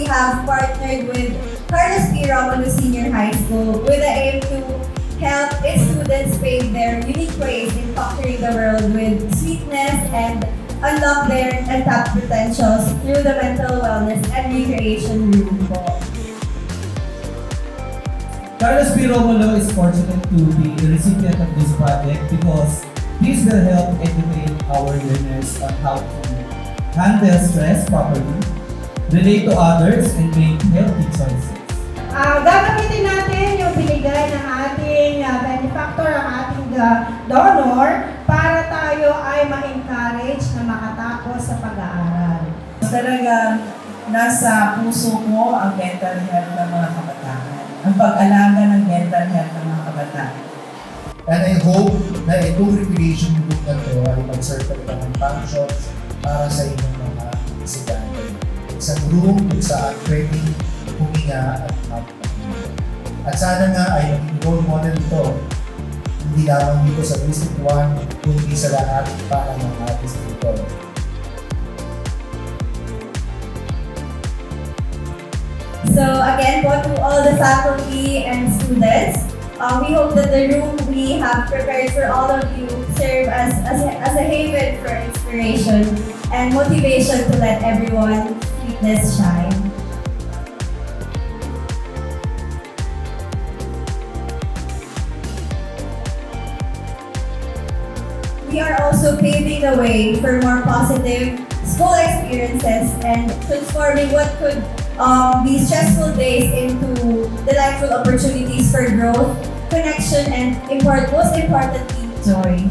have partnered with Carlos P. Romulo Senior High School with the aim to help its students pave their unique ways in conquering the world with sweetness and unlock their untapped potentials through the mental wellness and recreation room po. Carlos P. Romulo is fortunate to be the recipient of this project because this will help educate our learners on how to handle stress properly, relate to others, and make healthy choices. Gagamitin natin yung binigay ng ating benefactor, ang ating donor, para tayo ay ma-encourage na makatapos sa pag-aaral. Talagang nasa puso mo ang mental health ng mga kabataan, ang pag-alaga ng mental health ng mga kabataan. And I hope na itong recreation group na ito ay mag-serve talaga ng functions para sa inyong mga estudyante. Isang room kung saan pwedeng huminga at magpahinga. At sana nga ay maging role model ito, hindi lamang dito sa District 1, kundi sa lahat para mga distrito. So again po, to all the faculty and students, we hope that the room we have prepared for all of you serve as a haven for inspiration and motivation to let everyone's sweetness shine. We are also paving the way for more positive school experiences and transforming what could be stressful days into delightful opportunities for growth, connection, and most importantly, joy.